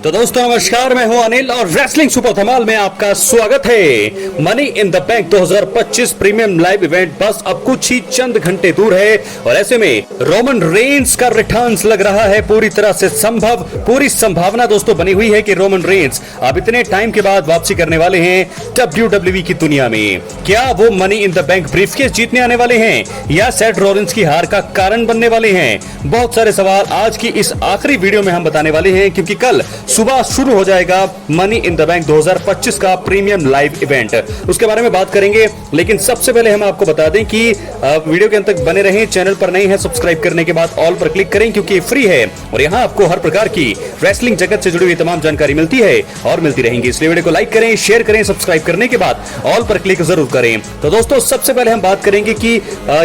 तो दोस्तों नमस्कार, मैं हूं अनिल और रेसलिंग सुपर धमाल में आपका स्वागत है। Money in the bank 2025 premium live event बस अब कुछ ही चंद घंटे दूर है और ऐसे में रोमन रेंस का रिटर्न्स लग रहा है पूरी तरह से संभव। पूरी संभावना दोस्तों बनी हुई है कि रोमन रेंस अब इतने टाइम के बाद वापसी करने वाले हैं WWE की दुनिया में। क्या वो money in the bank briefcase जीतने आने वाले हैं या सेथ रॉलिंस की हार का कारण बनने वाले हैं? बहुत सारे सवाल आज की इस आखिरी वीडियो में हम बताने वाले हैं, क्योंकि कल सुबह शुरू हो जाएगा मनी इन द बैंक 2025 का प्रीमियम लाइव इवेंट। उसके बारे में बात करेंगे, लेकिन सबसे पहले हम आपको बता दें कि वीडियो के अंत तक बने रहें। चैनल पर नए हैं, सब्सक्राइब करने के बाद ऑल पर क्लिक करें, क्योंकि ये फ्री है और यहाँ आपको हर प्रकार की रेसलिंग जगत से जुड़ी हुई तमाम जानकारी मिलती है और मिलती रहेंगी। इसलिए वीडियो को लाइक करें, शेयर करें, सब्सक्राइब करने के बाद ऑल पर क्लिक जरूर करें। तो दोस्तों सबसे पहले हम बात करेंगे कि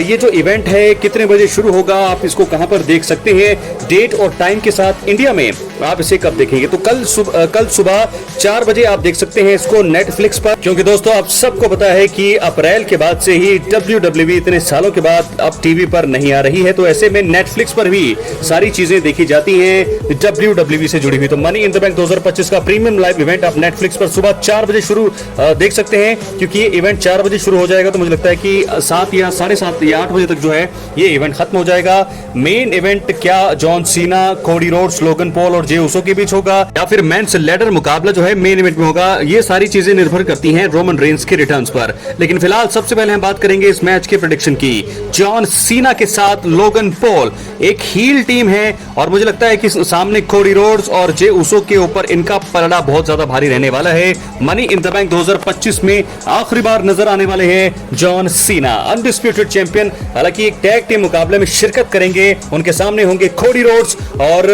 ये जो इवेंट है कितने बजे शुरू होगा, आप इसको कहां पर देख सकते हैं, डेट और टाइम के साथ इंडिया में आप इसे कब देखेंगे। तो कल सुबह 4 बजे आप देख सकते हैं इसको नेटफ्लिक्स पर, क्योंकि दोस्तों आप सबको पता है कि अप्रैल के बाद से ही WWE इतने सालों के बाद अब टीवी पर नहीं आ रही है, तो ऐसे में नेटफ्लिक्स पर भी सारी चीजें देखी जाती हैं WWE से जुड़ी हुई। तो मनी इन द बैंक 2025 का प्रीमियम लाइव इवेंट आप नेटफ्लिक्स पर सुबह 4 बजे शुरू देख सकते हैं, क्योंकि ये इवेंट 4 बजे शुरू हो जाएगा। तो मुझे लगता है कि 7 या 7:30 या 8 बजे तक जो है ये इवेंट खत्म हो जाएगा। मेन इवेंट क्या John Cena, Cody Rhodes, Logan Paul और जे उसो के बीच होगा, या फिर मेंस लैडर मुकाबला जो है मेन इवेंट में होगा, ये सारी चीजें निर्भर करती हैं रोमन रेंस के रिटर्न्स पर। लेकिन फिलहाल सबसे पहले हम बात करेंगे इस मैच के प्रेडिक्शन की। जॉन सीना के साथ लोगन पॉल एक हील टीम है और मुझे लगता है कि सामने कोडी रोड्स और जे उसो के ऊपर इनका पलड़ा बहुत ज्यादा भारी रहने वाला है। मनी इन द बैंक 2025 में आखिरी बार नजर आने वाले हैं जॉन सीना, अनडिस्प्यूटेड चैंपियन। हालांकि एक टैग टीम मुकाबले में शिरकत करेंगे, उनके सामने होंगे कोडी रोड्स और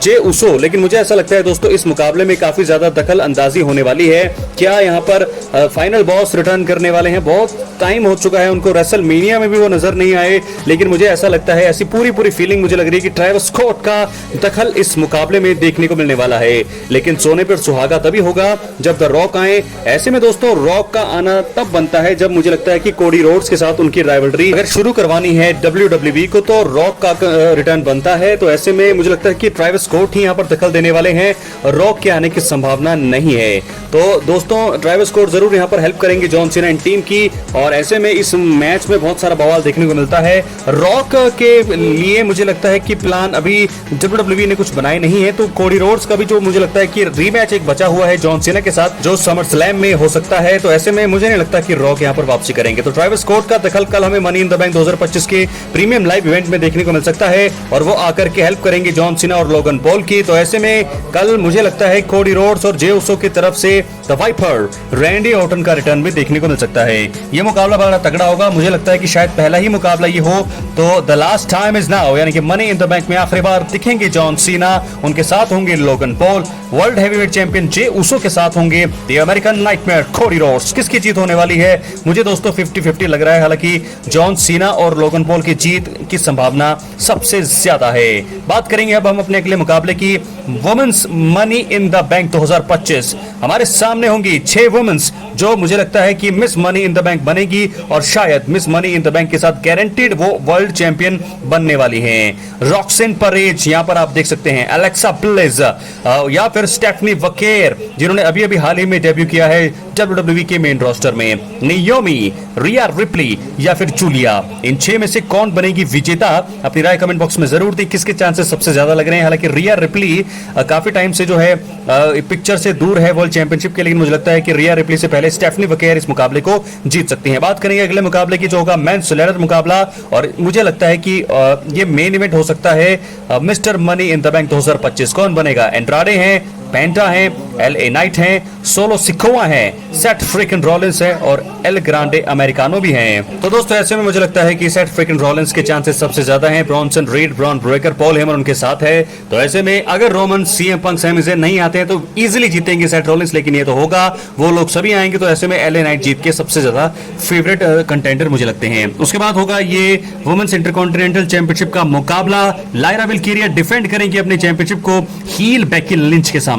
जे उसो। लेकिन मुझे ऐसा लगता है दोस्तों इस मुकाबले में काफी ज्यादा दखल अंदाजी होने वाली है। क्या यहाँ पर फाइनल बॉस रिटर्न करने वाले हैं? बहुत टाइम हो चुका है उनको, रेसलमेनिया में भी वो नजर नहीं आए, लेकिन मुझे ऐसा लगता है, ऐसी पूरी फीलिंग मुझे लग रही है कि ट्रेविस स्कॉट का दखल इस मुकाबले में देखने को मिलने वाला है। लेकिन सोने पर सुहागा तभी होगा जब द रॉक आए। ऐसे में दोस्तों रॉक का आना तब बनता है जब मुझे लगता है कि कोडी रोड्स के साथ उनकी राइवलरी अगर शुरू करवानी है WWE को, तो रॉक का रिटर्न बनता है। तो ऐसे में मुझे लगता है कि ट्रेविस स्कॉट ही यहाँ पर दखल देने वाले हैं, रॉक के आने की संभावना नहीं है। तो दोस्तों ट्रेविस स्कॉट जरूर यहाँ पर हेल्प करेंगे जॉन सीना इन टीम की, और ऐसे में इस मैच में बहुत सारा बवाल देखने को मिलता है। रॉक के लिए मुझे लगता है कि प्लान अभी WWE ने कुछ बनाए नहीं है, तो कोडी रोड्स का भी जो मुझे लगता है कि रीमैच एक बचा हुआ है जॉन सीना के साथ जो समर स्लैम में हो सकता है। तो ऐसे में मुझे नहीं लगता कि रॉक यहाँ पर वापसी करेंगे। तो ट्रेविस स्कॉट का दखल कल हमें मनी इन द बैंक 2025 के प्रीमियम लाइव इवेंट में देखने को मिल सकता है और वो आकर के हेल्प करेंगे जॉन सीना और लोगन पॉल की। तो ऐसे में कल मुझे लगता है कोडी रोड्स और जे उसो की तरफ से द वाइपर रैंडी ऑर्टन का रिटर्न भी देखने को मिल सकता है। ये मुकाबला बड़ा तगड़ा होगा, मुझे लगता है कि शायद पहला ही मुकाबला ये हो। तो the last time is now, यानी कि मनी इन द बैंक में आखिरी बार दिखेंगे जॉन सीना, उनके साथ होंगे Logan Paul, world heavyweight champion Jey Uso के साथ होंगे the American nightmare Cody Rhodes. किसकी जीत होने वाली है? मुझे दोस्तों 50-50 लग रहा है। हालांकि जॉन सीना और लोगन पॉल की जीत की संभावना सबसे ज्यादा है। बात करेंगे अब हम अपने अगले मुकाबले की, women's money in the bank 2025। हमारे सामने होंगी 6 वुमेन्स जो मुझे लगता है कि miss money in the bank बनेगी और शायद miss money in the bank के साथ गारंटीड वो वर्ल्ड चैंपियन बनने वाली हैं। रॉक्सेन परेज यहाँ पर आप देख सकते हैं, एलेक्सा ब्लिस या फिर स्टेफनी वकेर जिन्होंने अभी हाल ही में डेब्यू किया है WWE के मेन रोस्टर में, नियोमी, रिया रिप्ली या फिर जूलिया। इन 6 में से कौन बनेगी विजेता? अपनी राय कमेंट बॉक्स में जरूर दें, किसके चांसेस सबसे ज्यादा लग रहे हैं। हालांकि रिया रिप्ली काफी टाइम से जो है पिक्चर से दूर है वर्ल्ड चैंपियनशिप के, लेकिन मुझे लगता है कि रिया रिप्ली से पहले स्टेफनी वकेर इस मुकाबले को जीत सकती हैं। बात करेंगे अगले मुकाबले की जो होगा मेंस लैडर मुकाबला, और मुझे लगता है कि ये मेन इवेंट हो सकता है mister money in the bank 2025। कौन बनेगा? एंड्राडे हैं, पेंटा है, LA नाइट हैं, सोलो सिकोआ हैं, सेथ फ्रिकन रॉलिंस है और एल ग्रांडे अमेरिकानो भी हैं। तो दोस्तों ऐसे में मुझे लगता है कि सेथ फ्रिकन रॉलिंस के चांसेस सबसे ज्यादा हैं। Bronson read, Bron Breakker, Paul Heyman उनके साथ है। तो ऐसे में अगर रोमन, CM पंक, सैमी ज़ेन नहीं आते हैं तो इजीली जीतेंगे सेथ रॉलिंस, लेकिन ये तो होगा, वो लोग सभी आएंगे। तो ऐसे में LA नाइट जीत के सबसे ज्यादा फेवरेट कंटेंडर मुझे लगते हैं। उसके बाद होगा ये वुमेन्स इंटरकॉन्टिनेंटल चैंपियनशिप का मुकाबला। लायरा विल्किरिया डिफेंड करेंगे अपने चैंपियनशिप को हील बेकी लिंच के सामने,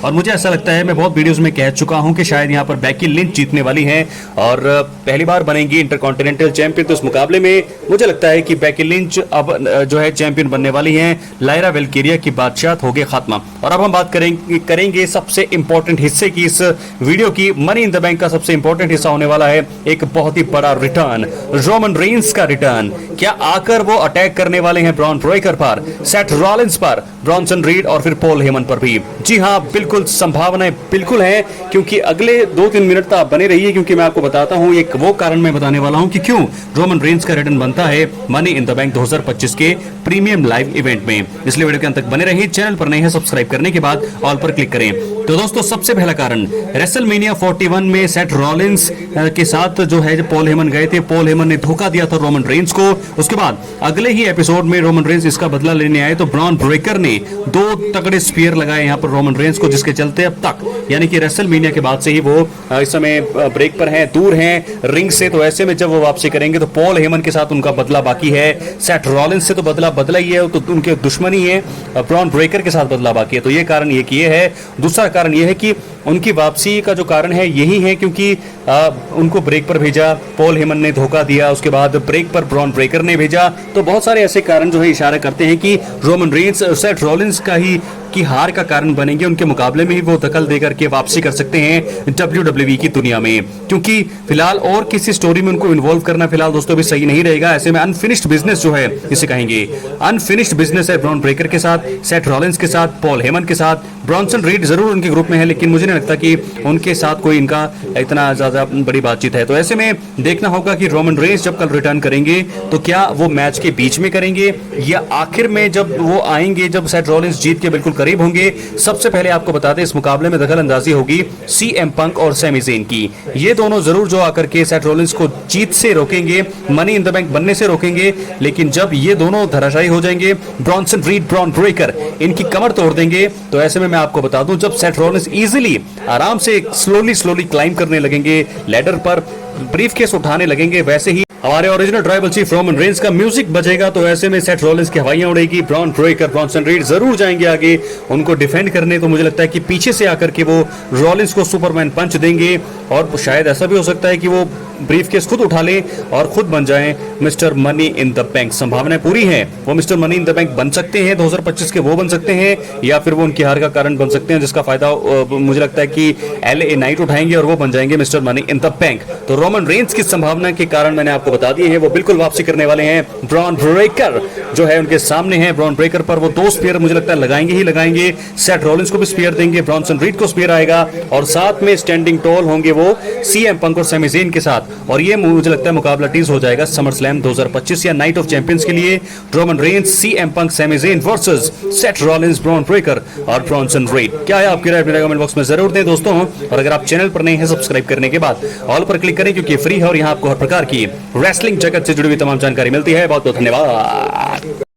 और मुझे ऐसा लगता है, मैं बहुत वीडियोस में कह चुका हूं कि शायद यहां पर बेकी लिंच जीतने वाली हैं और पहली बार बनेंगी इंटरकॉन्टिनेंटल चैंपियन। तो इस मुकाबले में मुझे लगता है कि बेकी लिंच अब जो है चैंपियन बनने वाली हैं। लायरा वेल्केरिया की बादशाह हो गए खत्म। और अब हम बात करेंगे सबसे इंपॉर्टेंट हिस्से की इस वीडियो की। मनी इन द बैंक का सबसे इंपॉर्टेंट हिस्सा होने वाला है एक बहुत ही बड़ा रिटर्न, रोमन रेंस का रिटर्न। क्या आकर वो अटैक करने वाले हैं ब्रॉन ब्रेकर पर, सेथ रॉलिंस पर, ब्रॉनसन रीड और फिर पॉल हेमन पर भी? जी हां, बिल्कुल संभावनाएं बिल्कुल है, क्योंकि अगले 2-3 मिनट तक आप बने रहिए, क्योंकि मैं आपको बताता हूं एक वो कारण मैं बताने वाला हूं कि क्यों रोमन रेंस का रिटर्न बनता है मनी इन द बैंक 2025 के प्रीमियम लाइव इवेंट में। इसलिए वीडियो के अंत तक बने रहिए। चैनल पर नए हैं, सब्सक्राइब करने के बाद ऑल पर क्लिक करें। तो दोस्तों, सबसे पहला कारण, रेसलमेनिया 41 में सेथ रॉलिंस के साथ जो है पॉल हेमन गए थे, पॉल हेमन ने धोखा दिया था रोमन रेंस को। उसके बाद अगले ही एपिसोड में रोमन रेंस इसका बदला लेने आए तो ब्रॉन ब्रेकर ने 2 तगड़े स्पीयर लगाए यहां पर रोमन रेंस को, जिसके चलते अब तक यानी कि रेसलमेनिया के बाद से ही वो इस समय ब्रेक पर हैं, दूर हैं रिंग से। तो ऐसे में जब वो वापसी करेंगे तो पॉल हेमन के साथ उनका बदला बाकी है, सेथ रॉलिंस से तो बदला ही है, तो उनके दुश्मनी है, ब्रॉन ब्रेकर के साथ बदला बाकी है। तो ये कारण ये किए है। दूसरा कारण ये है कि उनकी वापसी का जो कारण है यही है क्योंकि उनको ब्रेक पर भेजा, पॉल हेमन ने धोखा दिया, उसके बाद ब्रेक पर ब्रॉन ब्रेकर ने भेजा। तो बहुत सारे ऐसे कारण जो है इशारा करते हैं कि रोमन रेंस सेथ रॉलिंस का ही की हार का कारण बनेंगे। उनके मुकाबले में ही वो दखल देकर के वापसी कर सकते हैं WWE की दुनिया में, क्योंकि फिलहाल और किसी स्टोरी में उनको इन्वॉल्व करना फिलहाल दोस्तों भी सही नहीं रहेगा। ऐसे में अनफिनिश्ड बिजनेस जो है इसे कहेंगे, अनफिनिश्ड बिजनेस है ब्रॉन ब्रेकर के साथ, सेथ रॉलिंस के साथ, पॉल हेमन के साथ। ब्रॉनसन रीड जरूर उनके ग्रुप में है, लेकिन मुझे नहीं लगता कि उनके साथ कोई इनका इतना ज्यादा बड़ी बातचीत है। तो ऐसे में देखना होगा कि रोमन रेंस जब कल रिटर्न करेंगे तो क्या वो मैच के बीच में करेंगे या आखिर में जब वो आएंगे, जब सेथ रॉलिंस जीत के बिल्कुल करीब होंगे। सबसे पहले आपको बता दें, इस मुकाबले में दखल अंदाजी होगी सीएम पंक और सैमी ज़ेन की। ये दोनों जरूर जो आकर के सेथ रॉलिंस को जीत से रोकेंगे, मनी इन द बैंक बनने से रोकेंगे। लेकिन जब ये दोनों धराशायी हो जाएंगे, ब्रॉनसन रीड, ब्रॉन ब्रेकर इनकी कमर तोड़ देंगे, तो ऐसे में मैं आपको बता दूं, जब सेथ रॉलिंस इजीली आराम से स्लोली क्लाइंब करने लगेंगे लैडर पर, ब्रीफकेस उठाने लगेंगे, वैसे ही हमारे original tribal chief Roman Reigns का म्यूजिक बजेगा। तो ऐसे में सेथ रॉलिंस की हवाइयां उड़ेगी, ब्रॉन ब्रेकर, ब्रॉनसन रीड जरूर जाएंगे आगे उनको डिफेंड करने। तो मुझे लगता है कि पीछे से आकर के वो रॉलिंस को सुपरमैन पंच देंगे और शायद ऐसा भी हो सकता है कि वो ब्रीफकेस खुद उठा ले और खुद बन जाएं mister money in the bank. संभावनाएं पूरी हैं, वो mister money in the bank बन सकते हैं 2025 के, वो बन सकते हैं, या फिर वो उनकी हार का कारण बन सकते हैं, जिसका फायदा मुझे लगता है कि LA नाइट उठाएंगे और वो बन जाएंगे mister money in the bank. तो रोमन रेंस की संभावना के कारण मैंने आपको बता दिए हैं, वो बिल्कुल वापसी करने वाले हैं। ब्रॉन ब्रेकर जो है उनके सामने है, ब्रॉन ब्रेकर पर वो 2 स्पीयर मुझे लगता है लगाएंगे ही लगाएंगे। सेथ रॉलिंस को भी स्पीयर देंगे, ब्रॉनसन रीड को स्पीयर आएगा और साथ में स्टैंडिंग टॉल होंगे वो सीएम पंक और सैमी ज़ेन के साथ। और ये मुझे लगता है मुकाबला टीज हो जाएगा समर स्लैम 2025 या नाइट ऑफ चैंपियंस के लिए। Roman Reigns, CM Punk, Sami Zayn versus Seth Rollins, Bron Breakker और ब्रॉनसन रीड। क्या है आपकी राय? अपने कमेंट बॉक्स में जरूर दें दोस्तों। और अगर आप चैनल पर नए हैं, सब्सक्राइब करने के बाद ऑल पर क्लिक करें, क्योंकि फ्री है और यहाँ आपको हर प्रकार की रेसलिंग जगत से जुड़ी हुई तमाम जानकारी मिलती है। बहुत बहुत धन्यवाद।